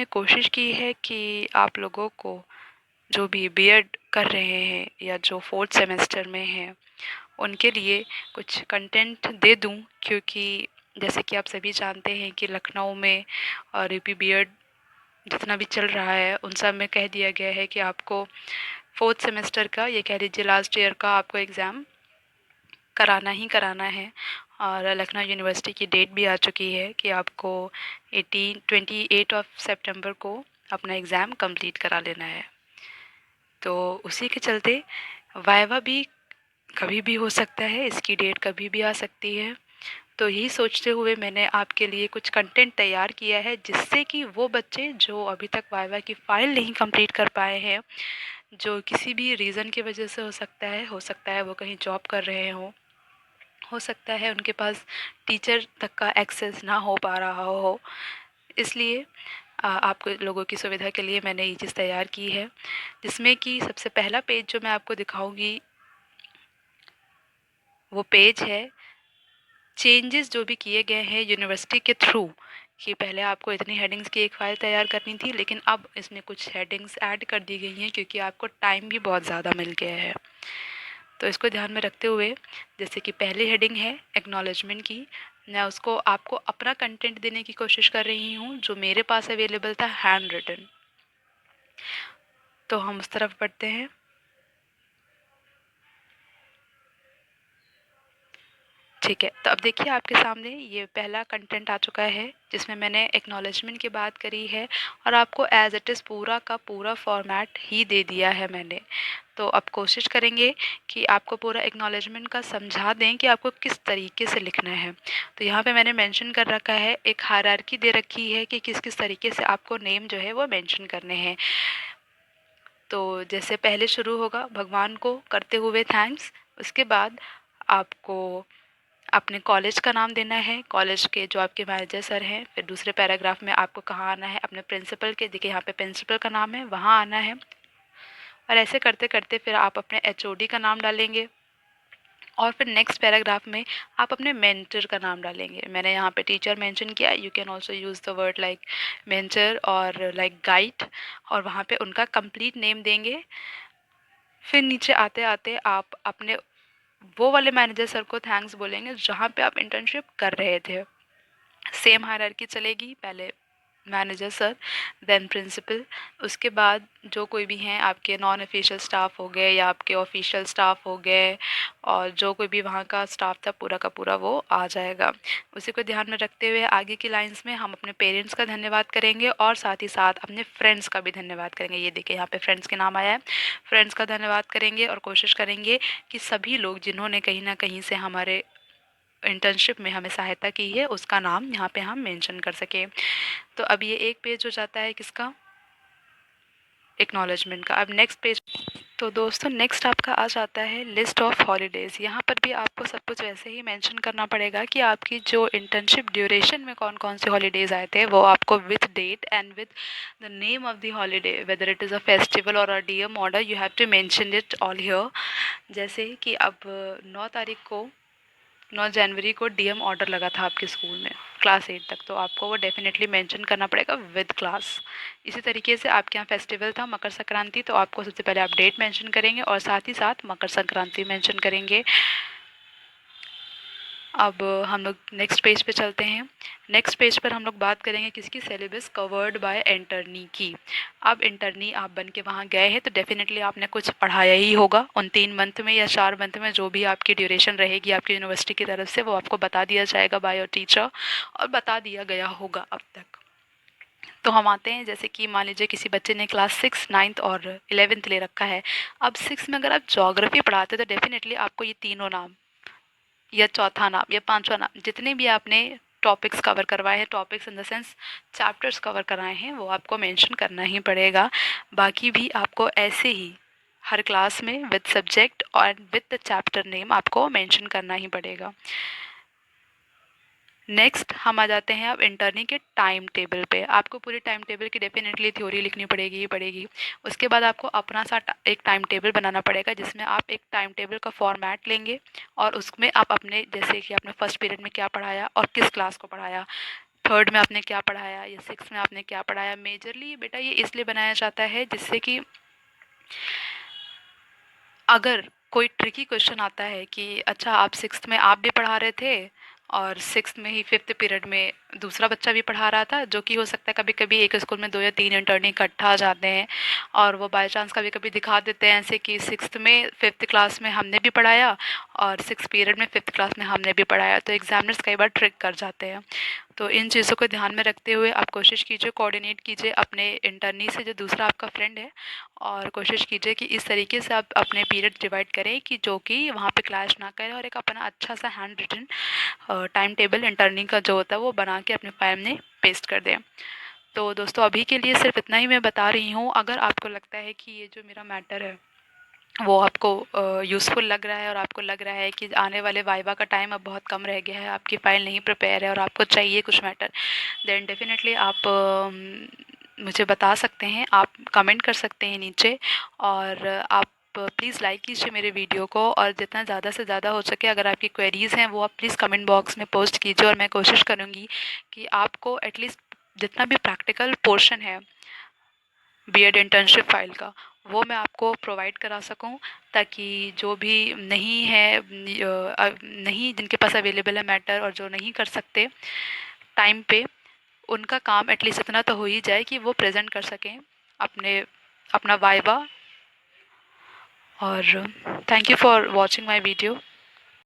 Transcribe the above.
मैंने कोशिश की है कि आप लोगों को जो भी बीएड कर रहे हैं या जो 4th सेमेस्टर में हैं उनके लिए कुछ कंटेंट दे दूं, क्योंकि जैसे कि आप सभी जानते हैं कि लखनऊ में और यूपी बीएड जितना भी चल रहा है उन सब में कह दिया गया है कि आपको 4th सेमेस्टर का, ये कह लीजिए लास्ट ईयर का, आपको एग्ज़ाम कराना ही कराना है। और लखनऊ यूनिवर्सिटी की डेट भी आ चुकी है कि आपको 28 सितंबर को अपना एग्ज़ाम कंप्लीट करा लेना है। तो उसी के चलते वाइवा भी कभी भी हो सकता है, इसकी डेट कभी भी आ सकती है। तो यही सोचते हुए मैंने आपके लिए कुछ कंटेंट तैयार किया है, जिससे कि वो बच्चे जो अभी तक वाइवा की फ़ाइल नहीं कंप्लीट कर पाए हैं, जो किसी भी रीज़न की वजह से हो सकता है वो कहीं जॉब कर रहे हों, हो सकता है उनके पास टीचर तक का एक्सेस ना हो पा रहा हो, इसलिए आपको लोगों की सुविधा के लिए मैंने ये चीज़ तैयार की है, जिसमें कि सबसे पहला पेज जो मैं आपको दिखाऊंगी वो पेज है चेंजेस जो भी किए गए हैं यूनिवर्सिटी के थ्रू। कि पहले आपको इतनी हेडिंग्स की एक फ़ाइल तैयार करनी थी, लेकिन अब इसमें कुछ हेडिंग्स ऐड कर दी गई हैं क्योंकि आपको टाइम भी बहुत ज़्यादा मिल गया है। तो इसको ध्यान में रखते हुए, जैसे कि पहली हेडिंग है एक्नॉलेजमेंट की, मैं उसको आपको अपना कंटेंट देने की कोशिश कर रही हूँ जो मेरे पास अवेलेबल था हैंड रिटन। तो हम उस तरफ बढ़ते हैं। ठीक है, तो अब देखिए आपके सामने ये पहला कंटेंट आ चुका है जिसमें मैंने एक्नॉलेजमेंट की बात करी है और आपको एज इट इज़ पूरा का पूरा फॉर्मेट ही दे दिया है मैंने। तो अब कोशिश करेंगे कि आपको पूरा एक्नॉलेजमेंट का समझा दें कि आपको किस तरीके से लिखना है। तो यहाँ पे मैंने मेंशन कर रखा है, एक हायरार्की दे रखी है कि किस किस तरीके से आपको नेम जो है वो मेंशन करने हैं। तो जैसे पहले शुरू होगा भगवान को करते हुए थैंक्स, उसके बाद आपको अपने कॉलेज का नाम देना है, कॉलेज के जो आपके मैनेजर सर हैं। फिर दूसरे पैराग्राफ में आपको कहाँ आना है, अपने प्रिंसिपल के, देखिए यहाँ पे प्रिंसिपल का नाम है, वहाँ आना है। और ऐसे करते करते फिर आप अपने एचओडी का नाम डालेंगे और फिर नेक्स्ट पैराग्राफ में आप अपने मेंटर का नाम डालेंगे। मैंने यहाँ पे टीचर मेंशन किया, you can also use the word like mentor और लाइक गाइड, और वहाँ पे उनका कंप्लीट नेम देंगे। फिर नीचे आते आते आप अपने वो वाले मैनेजर सर को थैंक्स बोलेंगे जहाँ पे आप इंटर्नशिप कर रहे थे। सेम हायरार्की चलेगी, पहले मैनेजर सर, देन प्रिंसिपल, उसके बाद जो कोई भी हैं आपके नॉन ऑफिशियल स्टाफ हो गए या आपके ऑफिशियल स्टाफ हो गए, और जो कोई भी वहाँ का स्टाफ था पूरा का पूरा वो आ जाएगा। उसी को ध्यान में रखते हुए आगे की लाइंस में हम अपने पेरेंट्स का धन्यवाद करेंगे और साथ ही साथ अपने फ्रेंड्स का भी धन्यवाद करेंगे। ये देखिए यहाँ पे फ्रेंड्स के नाम आया है, फ्रेंड्स का धन्यवाद करेंगे और कोशिश करेंगे कि सभी लोग जिन्होंने कहीं ना कहीं से हमारे इंटर्नशिप में हमें सहायता की है उसका नाम यहाँ पे हम मेंशन कर सकें। तो अब ये एक पेज हो जाता है किसका, एक्नॉलेजमेंट का। अब नेक्स्ट पेज, तो दोस्तों नेक्स्ट आपका आ जाता है लिस्ट ऑफ हॉलीडेज़। यहाँ पर भी आपको सब कुछ वैसे ही मेंशन करना पड़ेगा कि आपकी जो इंटर्नशिप ड्यूरेशन में कौन कौन से हॉलीडेज़ आए थे, वो आपको with date and with the name of the holiday, whether it is a festival और a DM order, you have to mention it all here. जैसे कि अब 9 जनवरी को डीएम ऑर्डर लगा था आपके स्कूल में क्लास 8 तक, तो आपको वो डेफिनेटली मेंशन करना पड़ेगा विद क्लास। इसी तरीके से आपके यहाँ फेस्टिवल था मकर संक्रांति, तो आपको सबसे पहले आप डेट मेंशन करेंगे और साथ ही साथ मकर संक्रांति मेंशन करेंगे। अब हम लोग नेक्स्ट पेज पे चलते हैं। नेक्स्ट पेज पर हम लोग बात करेंगे किसकी, सिलेबस कवर्ड बाय इंटर्नी की। अब इंटर्नी आप बन के वहाँ गए हैं तो डेफिनेटली आपने कुछ पढ़ाया ही होगा उन 3 मंथ में या 4 मंथ में, जो भी आपकी ड्यूरेशन रहेगी आपकी यूनिवर्सिटी की तरफ से, वो आपको बता दिया जाएगा बाय योर टीचर, और बता दिया गया होगा अब तक। तो हम आते हैं, जैसे कि मान लीजिए किसी बच्चे ने क्लास 6, 9th और 11th ले रखा है। अब 6 में अगर आप ज्योग्राफी पढ़ाते तो डेफिनेटली आपको ये तीनों नाम या चौथा नाम या पांचवा नाम, जितने भी आपने टॉपिक्स कवर करवाए हैं, topics in the sense chapters cover कराए हैं, वो आपको मेंशन करना ही पड़ेगा। बाकी भी आपको ऐसे ही हर क्लास में विद सब्जेक्ट और विद द चैप्टर नेम आपको मेंशन करना ही पड़ेगा। नेक्स्ट हम आ जाते हैं अब इंटर्नी के टाइम टेबल पे। आपको पूरी टाइम टेबल की डेफिनेटली थ्योरी लिखनी पड़ेगी ही पड़ेगी। उसके बाद आपको अपना सा एक टाइम टेबल बनाना पड़ेगा, जिसमें आप एक टाइम टेबल का फॉर्मेट लेंगे और उसमें आप अपने, जैसे कि आपने फर्स्ट पीरियड में क्या पढ़ाया और किस क्लास को पढ़ाया, थर्ड में आपने क्या पढ़ाया या सिक्स में आपने क्या पढ़ाया। मेजरली बेटा ये इसलिए बनाया जाता है जिससे कि अगर कोई ट्रिकी क्वेश्चन आता है कि अच्छा आप सिक्स्थ में आप भी पढ़ा रहे थे और सिक्स्थ में ही फिफ्थ पीरियड में दूसरा बच्चा भी पढ़ा रहा था, जो कि हो सकता है कभी कभी एक स्कूल में दो या तीन इंटर्नी इकट्ठा आ जाते हैं और वो बाय चांस कभी कभी दिखा देते हैं ऐसे कि सिक्स्थ में फिफ्थ क्लास में हमने भी पढ़ाया और सिक्स पीरियड में फिफ्थ क्लास में हमने भी पढ़ाया, तो एग्जामिनर्स कई बार ट्रिक कर जाते हैं। तो इन चीज़ों को ध्यान में रखते हुए आप कोशिश कीजिए, कोऑर्डिनेट कीजिए अपने इंटर्नी से जो दूसरा आपका फ्रेंड है, और कोशिश कीजिए कि इस तरीके से आप अपने पीरियड डिवाइड करें कि जो कि वहाँ पे क्लैश ना करे, और एक अपना अच्छा सा हैंड रिटन टाइम टेबल इंटर्निंग का जो होता है वो बना के अपने फाइल में पेस्ट कर दें। तो दोस्तों अभी के लिए सिर्फ इतना ही मैं बता रही हूँ। अगर आपको लगता है कि ये जो मेरा मैटर है वो आपको यूज़फुल लग रहा है और आपको लग रहा है कि आने वाले वाइवा का टाइम अब बहुत कम रह गया है, आपकी फ़ाइल नहीं प्रिपेयर है और आपको चाहिए कुछ मैटर, देन डेफिनेटली आप मुझे बता सकते हैं, आप कमेंट कर सकते हैं नीचे, और आप प्लीज़ लाइक कीजिए मेरे वीडियो को, और जितना ज़्यादा से ज़्यादा हो सके अगर आपकी क्वेरीज़ हैं वो आप प्लीज़ कमेंट बॉक्स में पोस्ट कीजिए, और मैं कोशिश करूँगी कि आपको एटलीस्ट जितना भी प्रैक्टिकल पोर्शन है बीएड इंटर्नशिप फाइल का वो मैं आपको प्रोवाइड करा सकूं, ताकि जो भी नहीं है नहीं जिनके पास अवेलेबल है मैटर और जो नहीं कर सकते टाइम पे, उनका काम एटलीस्ट इतना तो हो ही जाए कि वो प्रेजेंट कर सकें अपने अपना वाइवा। और thank you for watching my video.